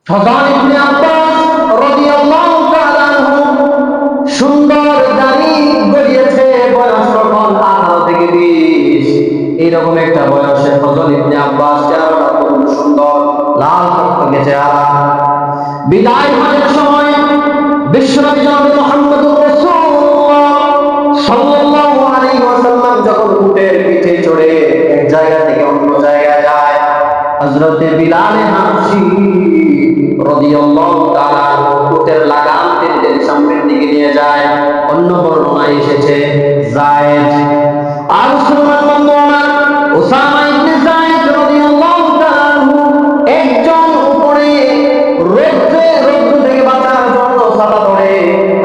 ফজল ইবনে আব্বাস রাদিয়াল্লাহু তাআলা আনহু সুন্দর দাড়ি গজিয়েছে, বয়স তখন 18 থেকে 20। এইরকম একটা বয়সে ফজল ইবনে আব্বাস চেহারাটা খুব সুন্দর, লাল টকটকে চেহারা। বিদায় হজের সময় বিশ্বনবী জনাব মুহাম্মদুর রাসূলুল্লাহ সাল্লাল্লাহু আলাইহি ওয়াসাল্লাম যখন উটের পিঠে চড়ে এক জায়গা থেকে অন্য জায়গায় যায়, হযরতে বিলাল হাবশী রাদিয়াল্লাহু তাআলা উটের লাগাম টেনে সামনের দিকে নিয়ে যায়। অন্য বর্ণনায় এসেছে যায়েদ। আর মুসলমান বন্ধু আমার, উসামা ইবনে যায়েদ রাদিয়াল্লাহু তাআলা একজন উপরে রৌদ্র থেকে বাঁচার জন্য ছাতা ধরে,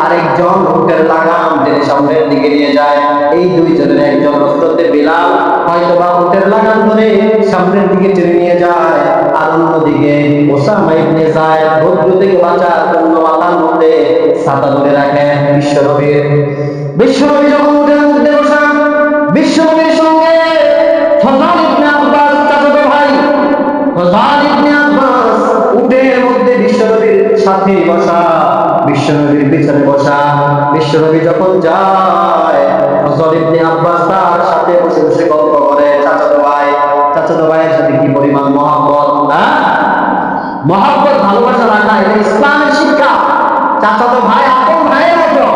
আরেকজন উটের লাগাম টেনে সামনের দিকে নিয়ে যায়। এই দুইজনের একজন হযরতে বিলাল হয়তোবা উটের লাগাম ধরে সামনের দিকে টেনে নিয়ে যায়, আর অন্যদিকে উসামা ইবনে যায়েদ রৌদ্র থেকে বাঁচার জন্য মাথার মধ্যে ছাতা ধরে রাখেন বিশ্বনবীর। বিশ্বনবী যখন উটের মধ্যে বসা, বিশ্বনবীর সঙ্গে ফজল ইবনে আব্বাস চাচাতো ভাই ফজল ইবনে আব্বাস উটের মধ্যে বিশ্বনবীর সাথে বসা, বিশ্বনবীর পিছনে বসা। বিশ্বনবী যখন যায়, ফজল ইবনে আব্বাস তার সাথে বসে বসে গল্প করে। চাচাতো ভাইয়ের সাথে কি পরিমাণ মহব্বত, মহব্বত ভালোবাসা রাখা, এটা ইসলামের শিক্ষা। চাচাতো ভাই আপন ভাইয়ের মতো,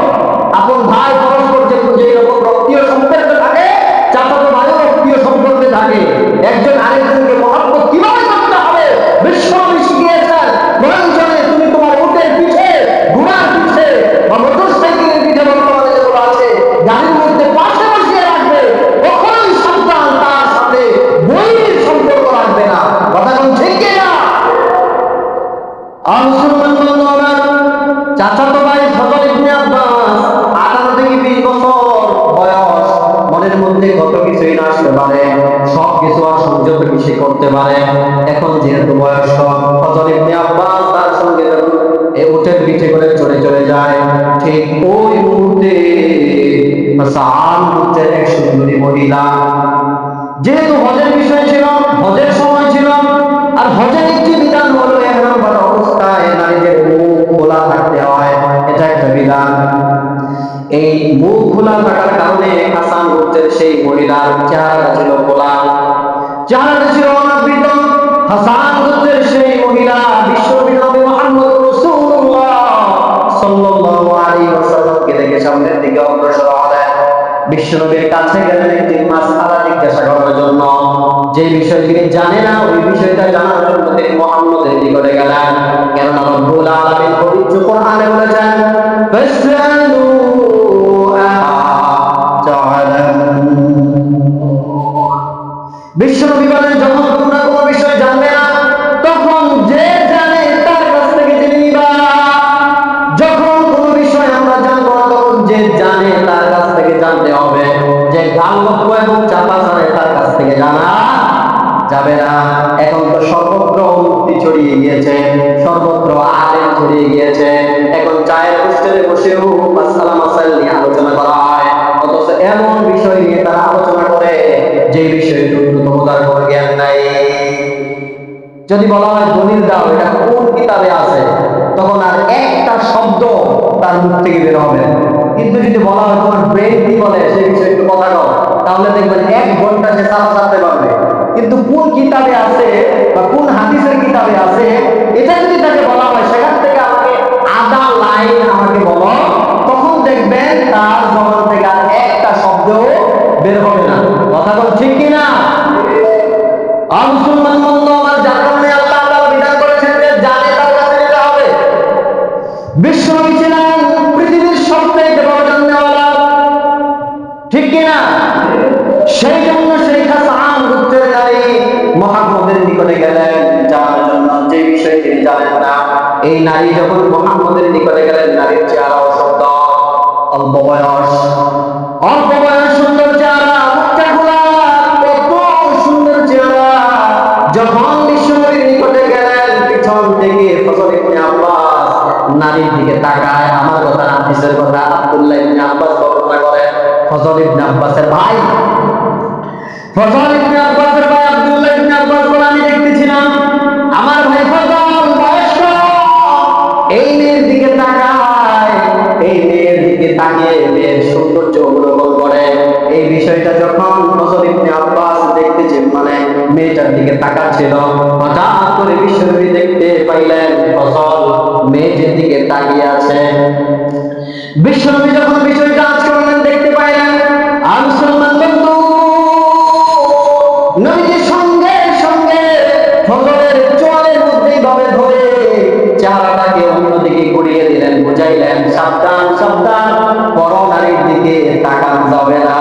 আপন ভাই পরস্পর যে রকম রক্তীয় সম্পর্ক থাকে, চাচাতো ভাইও রক্তীয় সম্পর্কে থাকে। একজন আরেকজনকে মহব্বত কিভাবে করতে হবে বিশ্বনবী শিখিয়েছেন। প্রয়োজনে তুমি তোমার উটের পিঠে, ঘোড়ার পিঠে বা মোটরসাইকেলের পিঠে, বর্তমানে যেগুলো আছে, গাড়ির মধ্যে পাশে বসিয়ে রাখবে। কখনোই সন্তান তার সাথে বৈরীর সম্পর্ক রাখবে না। কথা কোন ঠিক কিনা? আর মুসলমান বন্ধু আমার, চাচাতো ভাই ফজল ইবনে আব্বাস 18 থেকে 20 বছর বয়স। মনের মধ্যে কত কিছুই না আসতে পারে, সবকিছু আর সংযত বেশি করতে পারে। এখন যেহেতু বয়স্ক, ফজল ইবনে আব্বাস তার সঙ্গে যখন এই উটের পিঠে করে চলে যায়, ঠিক ওই মুহূর্তে হাসান হচ্ছে এক সুন্দরী মহিলা। যেহেতু হজের বিষয় ছিল, হজের সময় ছিল, আর হজের একটি বিধান হলো এহরাম বাঁধা অবস্থায় নারীদের মুখ খোলা থাকতে হয়, এটা একটা বিধান। এই মুখ খোলা থাকার কারণে হাসান গোত্রের সেই মহিলার চেহারা ছিল খোলা, চেহারাটা ছিল অনাবৃত। হাসান গোত্রের সেই মহিলা বিশ্বনবী মুহাম্মদ রাসূলুল্লাহ সাল্লাল্লাহু আলাইহি ওয়াসাল্লামকে দেখে সামনের দিকে অগ্রসর হলেন। বিশ্বনবীর কাছে গেলেন একটি মাসআলা জিজ্ঞাসা করার জন্য। যে বিষয় তিনি জানে না, ওই বিষয়টা জানার জন্য তিনি মুহাম্মদের নিকটে গেলেন। কেননা রব্বুল আলামিন পবিত্র কোরআনে বলেছেন, ফাসআলু বিশ্বনবী বলেন, যখন তোমরা কোনো বিষয় জানবে না, তখন যে জানে তার কাছ থেকে জেনে নিবা। যখন কোনো বিষয় আমরা জানবো না, তখন যে জানে তার কাছ থেকে জানতে হবে। যে গালগপ্প এবং চাপাচারে তার কাছ থেকে জানা যাবে না। এখন তো সর্বত্র মুক্তি ছড়িয়ে গিয়েছে, সর্বত্র আলেম ছড়িয়ে গিয়েছে। এখন চায়ের হোস্টেলে বসেও মাসআলা মাসাইল নিয়ে আলোচনা করা হয়, অথচ এমন বিষয় নিয়ে তারা আলোচনা করে যে বিষয়ে ন্যূনতম তার কোনো জ্ঞান নাই। যদি বলা হয় দলিল দাও, এটা কোন কিতাবে আছে, তখন আর একটা শব্দ তার মুখ থেকে বের হবে। কিন্তু যদি বলা হয় তোমার ব্রেন কি বলে সেই বিষয়ে একটু কথা কও, তাহলে দেখবেন 1 ঘন্টা সে চাপা চাপতে পারবে। কিন্তু কোন কিতাবে আছে বা কোন হাদিসের কিতাবে আছে, এটা যদি তাকে বলা হয় সেখান থেকে আমাকে আধা লাইন আমাকে বলো, তখন দেখবেন তার জবান থেকে আর একটা শব্দ বের হবে না। কথা বল ঠিক কিনা? আর মুসলমান বন্ধু আমার, যার কারণে আল্লাহ তাআলা বিধান করেছেন যে জানে তার কাছে যেতে হবে। বিশ্বনবী ছিলেন পৃথিবীর সবচেয়ে বড় জাননেওয়ালা, ঠিক কিনা? সেই জন্য সেই হাসান গোত্রের নারী মুহাম্মদের নিকটে গেলেন জানার জন্য যে বিষয় তিনি জানেন না। এই নারী যখন মুহাম্মদের নিকটে গেলেন, নারীর চেহারা সুন্দর, অল্প বয়স, সুন্দর চেহারা, মুখটা খোলা, কত সুন্দর চেহারা। যখন বিশ্বনবীর নিকটে গেলেন, পিছন থেকে ফজল ইবনে আব্বাস নারীর দিকে তাকায়। আমার কথা হাদিসের কথা, আব্দুল্লাহ ইবনে আব্বাস বর্ণনা করেন, ফজল ইবনে আব্বাসের ভাই আব্দুল্লাহ ইবনে আব্বাস বলে, আমি দেখতেছিলাম আমার ভাই ফজল বয়স্ক, বিষয়টা যখন ফজল ইবনে আব্বাস দেখতেছে, মানে মেয়েটার দিকে তাকাচ্ছিল, হঠাৎ করে বিশ্বনবী দেখতে পাইলেন ফজল মেয়েটির দিকে তাকিয়ে আছে। বিশ্বনবী যখন বিষয়টা আজ করলেন দেখতে পাইলেন, আর মুসলমান বন্ধু নবীজির সঙ্গে সঙ্গে ফজলের চোয়ালের মধ্যে ভাবে ধরে চেহারাটাকে অন্যদিকে ঘুরিয়ে দিলেন, বুঝাইলেন সাবধান সাবধান, পর নারীর দিকে তাকানো যাবে না।